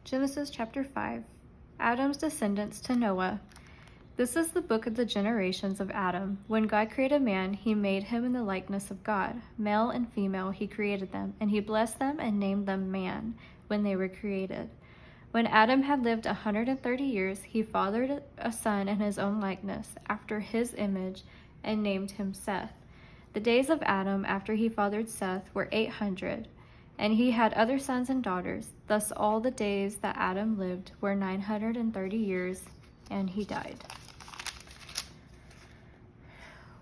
Genesis chapter 5. Adam's descendants to Noah. This is the book of the generations of Adam. When God created man, he made him in the likeness of God. Male and female he created them, and he blessed them and named them man when they were created. When Adam had lived 130 years, he fathered a son in his own likeness, after his image, and named him Seth. The days of Adam after he fathered Seth were 800. And he had other sons and daughters. Thus all the days that Adam lived were 930 years, and he died.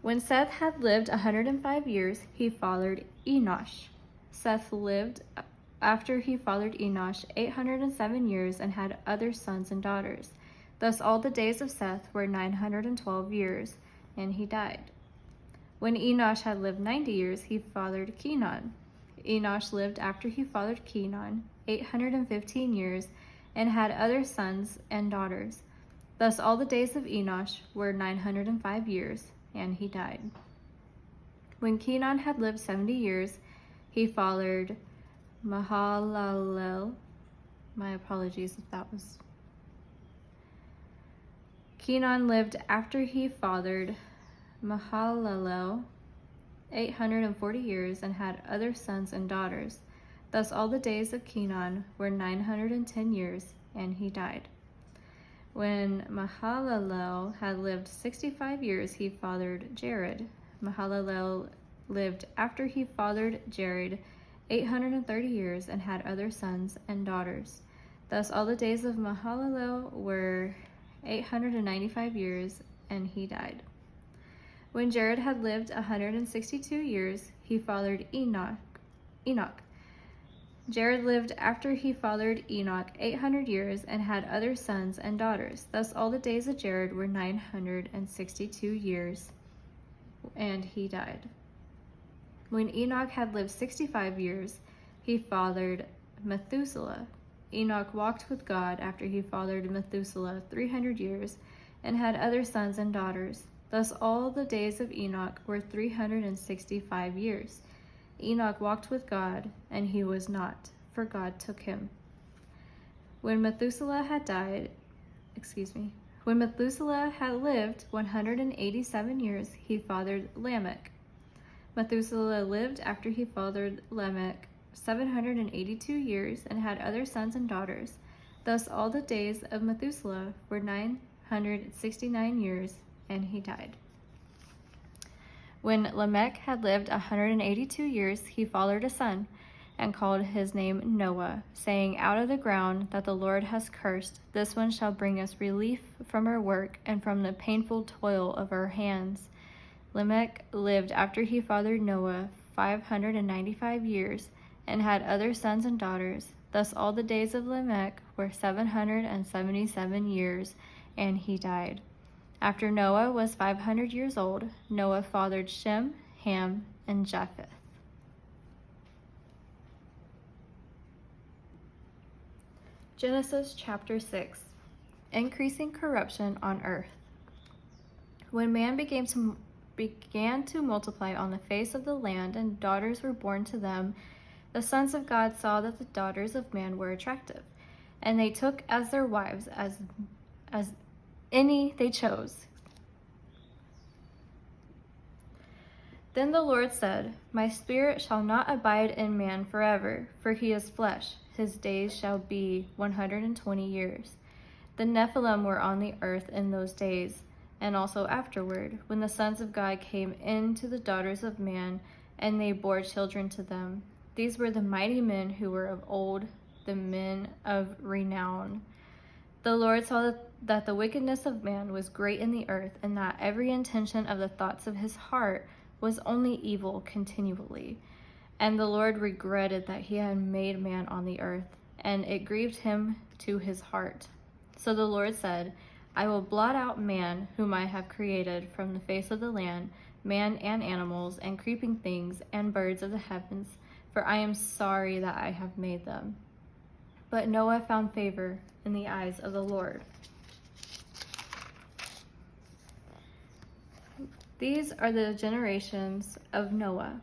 When Seth had lived 105 years, he fathered Enosh. Seth lived after he fathered Enosh 807 years and had other sons and daughters. Thus all the days of Seth were 912 years, and he died. When Enosh had lived 90 years, he fathered Kenan. Enosh lived after he fathered Kenan 815 years and had other sons and daughters. Thus all the days of Enosh were 905 years, and he died. When Kenan had lived 70 years, he fathered Mahalalel. My apologies if that was... Kenan lived after he fathered Mahalalel 840 years and had other sons and daughters. Thus all the days of Kenan were 910 years, and he died. When Mahalalel had lived 65 years, he fathered Jared. Mahalalel lived after he fathered Jared 830 years and had other sons and daughters. Thus all the days of Mahalalel were 895 years, and he died. When Jared had lived 162 years, he fathered Enoch. Jared lived after he fathered Enoch 800 years and had other sons and daughters. Thus all the days of Jared were 962 years, and he died. When Enoch had lived 65 years, he fathered Methuselah. Enoch walked with God after he fathered Methuselah 300 years and had other sons and daughters. Thus all the days of Enoch were 365 years. Enoch walked with God, and he was not, for God took him. When Methuselah had lived 187 years, he fathered Lamech. Methuselah lived after he fathered Lamech 782 years and had other sons and daughters. Thus all the days of Methuselah were 969 years, and he died. When Lamech had lived 182 years, he fathered a son, and called his name Noah, saying, Out of the ground that the Lord has cursed, this one shall bring us relief from our work and from the painful toil of our hands. Lamech lived after he fathered Noah 595 years, and had other sons and daughters. Thus all the days of Lamech were 777 years, and he died. After Noah was 500 years old, Noah fathered Shem, Ham, and Japheth. Genesis chapter 6. Increasing corruption on earth. When man began to multiply on the face of the land, and daughters were born to them, the sons of God saw that the daughters of man were attractive, and they took as their wives as any they chose. Then the Lord said, My spirit shall not abide in man forever, for he is flesh. His days shall be 120 years. The Nephilim were on the earth in those days, and also afterward, when the sons of God came in to the daughters of man, and they bore children to them. These were the mighty men who were of old, the men of renown. The Lord saw that the wickedness of man was great in the earth, and that every intention of the thoughts of his heart was only evil continually. And the Lord regretted that he had made man on the earth, and it grieved him to his heart. So the Lord said, I will blot out man whom I have created from the face of the land, man and animals, and creeping things, and birds of the heavens, for I am sorry that I have made them. But Noah found favor in the eyes of the Lord. These are the generations of Noah.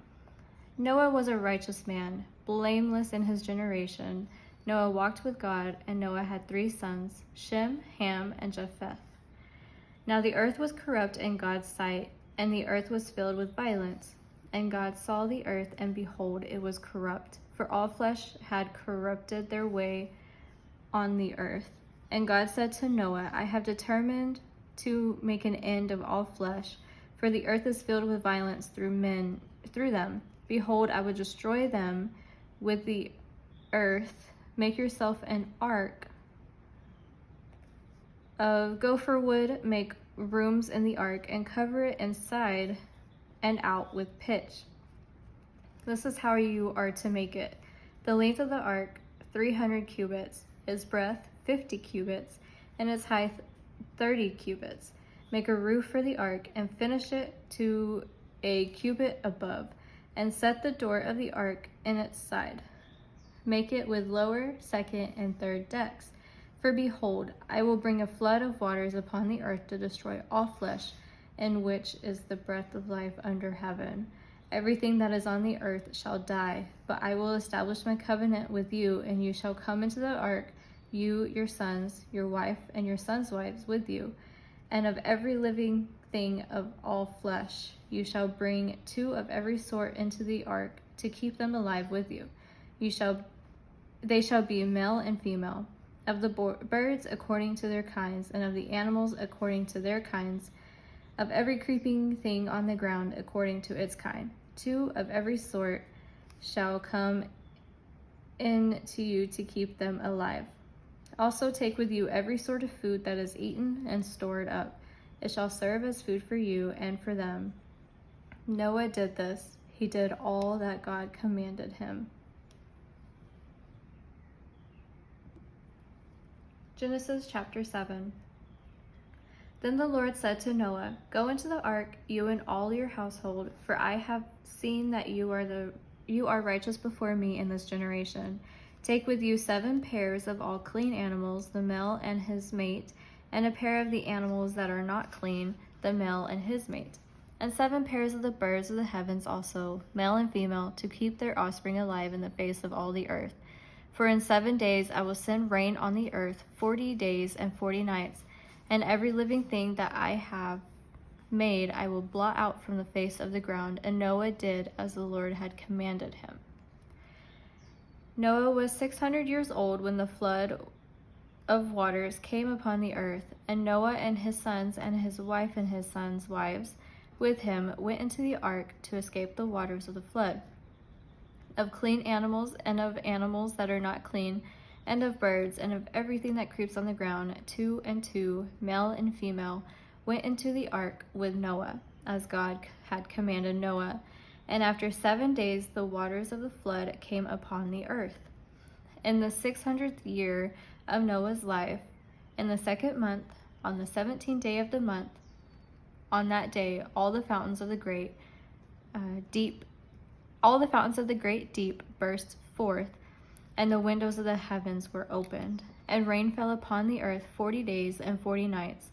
Noah was a righteous man, blameless in his generation. Noah walked with God, and Noah had 3 sons, Shem, Ham, and Japheth. Now the earth was corrupt in God's sight, and the earth was filled with violence. And God saw the earth, and behold, it was corrupt, for all flesh had corrupted their way on the earth. And God said to Noah, I have determined to make an end of all flesh, for the earth is filled with violence through them. Behold, I will destroy them with the earth. Make yourself an ark of gopher wood, make rooms in the ark, and cover it inside and out with pitch. This is how you are to make it. The length of the ark, 300 cubits, its breadth, 50 cubits, and its height, 30 cubits. Make a roof for the ark, and finish it to a cubit above, and set the door of the ark in its side. Make it with lower, second, and third decks. For behold, I will bring a flood of waters upon the earth to destroy all flesh, in which is the breath of life under heaven. Everything that is on the earth shall die, but I will establish my covenant with you, and you shall come into the ark, you, your sons, your wife, and your sons' wives with you. And of every living thing of all flesh, you shall bring 2 of every sort into the ark, to keep them alive with you. They shall be male and female, of the birds according to their kinds, and of the animals according to their kinds, of every creeping thing on the ground according to its kind. 2 of every sort shall come in to you to keep them alive. Also take with you every sort of food that is eaten and stored up. It shall serve as food for you and for them. Noah did this. He did all that God commanded him. Genesis chapter 7. Then the Lord said to Noah, Go into the ark, you and all your household, for I have seen that you are righteous before me in this generation. Take with you 7 pairs of all clean animals, the male and his mate, and a pair of the animals that are not clean, the male and his mate. And 7 pairs of the birds of the heavens also, male and female, to keep their offspring alive in the face of all the earth. For in 7 days I will send rain on the earth, 40 days and 40 nights, and every living thing that I have made I will blot out from the face of the ground. And Noah did as the Lord had commanded him. Noah was 600 years old when the flood of waters came upon the earth, and Noah and his sons and his wife and his sons' wives with him went into the ark to escape the waters of the flood. Of clean animals and of animals that are not clean, and of birds and of everything that creeps on the ground, 2 and 2, male and female, went into the ark with Noah, as God had commanded Noah. And after 7 days the waters of the flood came upon the earth. In the 600th year of Noah's life, in the 2nd month, on the 17th day of the month, on that day all the fountains of the great deep burst forth, and the windows of the heavens were opened, and rain fell upon the earth 40 days and 40 nights.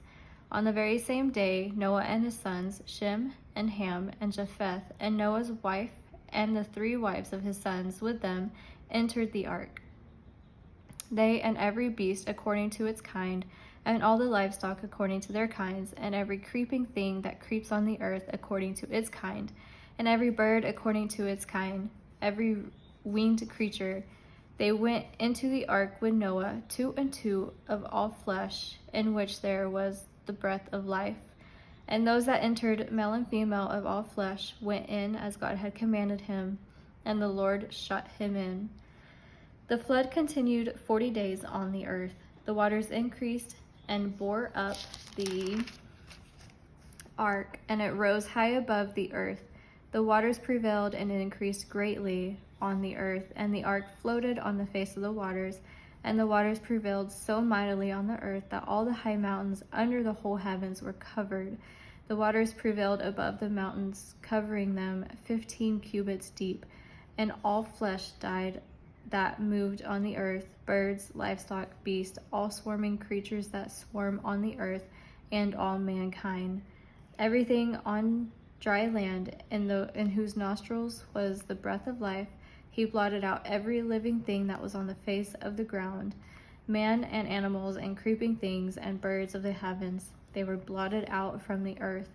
On the very same day, Noah and his sons, Shem and Ham and Japheth, and Noah's wife and the 3 wives of his sons with them entered the ark. They and every beast according to its kind, and all the livestock according to their kinds, and every creeping thing that creeps on the earth according to its kind, and every bird according to its kind, every winged creature. They went into the ark with Noah, 2 and 2 of all flesh, in which there was the breath of life. And those that entered, male and female of all flesh, went in as God had commanded him, and the Lord shut him in. The flood continued 40 days on the earth. The waters increased and bore up the ark, and it rose high above the earth. The waters prevailed and it increased greatly on the earth, and the ark floated on the face of the waters, and the waters prevailed so mightily on the earth that all the high mountains under the whole heavens were covered. The waters prevailed above the mountains, covering them 15 cubits deep, and all flesh died that moved on the earth, birds, livestock, beasts, all swarming creatures that swarm on the earth, and all mankind. Everything on dry land in whose nostrils was the breath of life, He blotted out every living thing that was on the face of the ground, man and animals and creeping things and birds of the heavens. They were blotted out from the earth.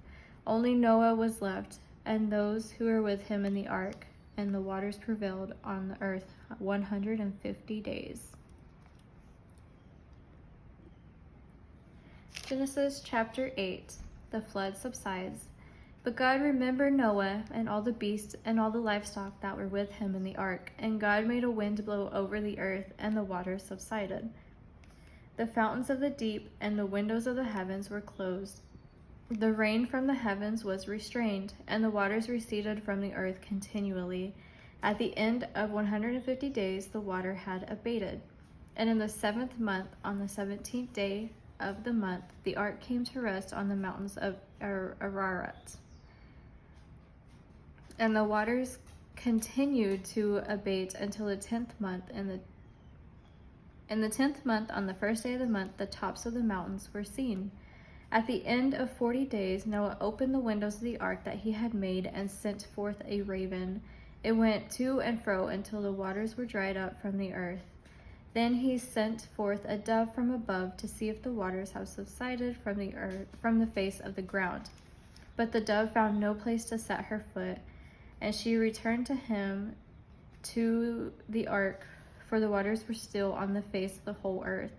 Only Noah was left, and those who were with him in the ark, and the waters prevailed on the earth 150 days. Genesis chapter 8. The flood subsides. But God remembered Noah and all the beasts and all the livestock that were with him in the ark, and God made a wind blow over the earth, and the waters subsided. The fountains of the deep and the windows of the heavens were closed. The rain from the heavens was restrained, and the waters receded from the earth continually. At the end of 150 days, the water had abated. And in the 7th month, on the 17th day of the month, the ark came to rest on the mountains of Ararat. And the waters continued to abate until the 10th month. In the 10th month, on the 1st day of the month, the tops of the mountains were seen. At the end of 40 days, Noah opened the windows of the ark that he had made and sent forth a raven. It went to and fro until the waters were dried up from the earth. Then he sent forth a dove from above to see if the waters have subsided from the earth, from the face of the ground. But the dove found no place to set her foot, and she returned to him to the ark, for the waters were still on the face of the whole earth.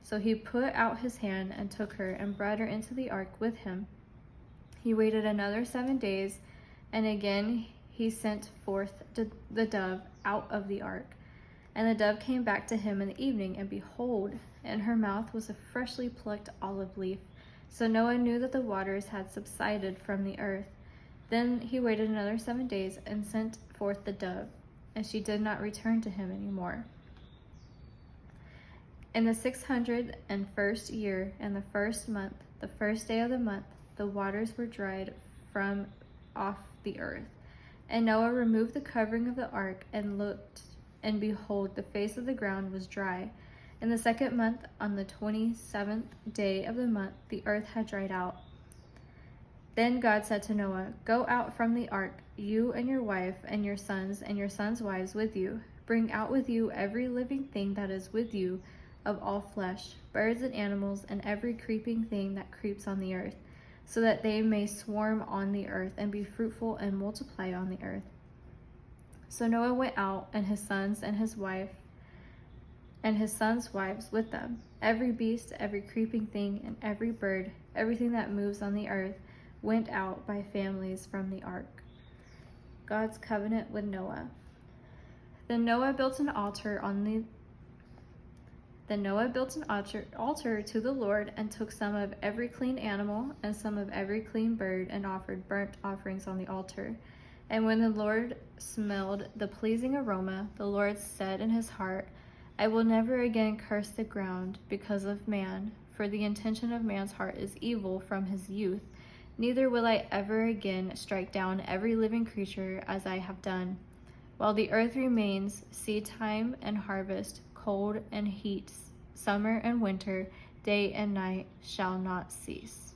So he put out his hand and took her and brought her into the ark with him. He waited another 7 days, and again he sent forth the dove out of the ark. And the dove came back to him in the evening, and behold, in her mouth was a freshly plucked olive leaf. So Noah knew that the waters had subsided from the earth. Then he waited another 7 days and sent forth the dove, and she did not return to him any more. In the 601st year, in the 1st month, the 1st day of the month, the waters were dried from off the earth. And Noah removed the covering of the ark and looked, and behold, the face of the ground was dry. In the 2nd month, on the 27th day of the month, the earth had dried out. Then God said to Noah, "Go out from the ark, you and your wife and your sons' wives with you. Bring out with you every living thing that is with you of all flesh, birds and animals, and every creeping thing that creeps on the earth, so that they may swarm on the earth and be fruitful and multiply on the earth." So Noah went out, and his sons and his wife and his sons' wives with them. Every beast, every creeping thing, and every bird, everything that moves on the earth, went out by families from the ark. God's covenant with Noah. Then Noah built an altar to the Lord, and took some of every clean animal and some of every clean bird, and offered burnt offerings on the altar. And when the Lord smelled the pleasing aroma, the Lord said in his heart, "I will never again curse the ground because of man, for the intention of man's heart is evil from his youth. Neither will I ever again strike down every living creature as I have done. While the earth remains, seed time and harvest, cold and heat, summer and winter, day and night shall not cease."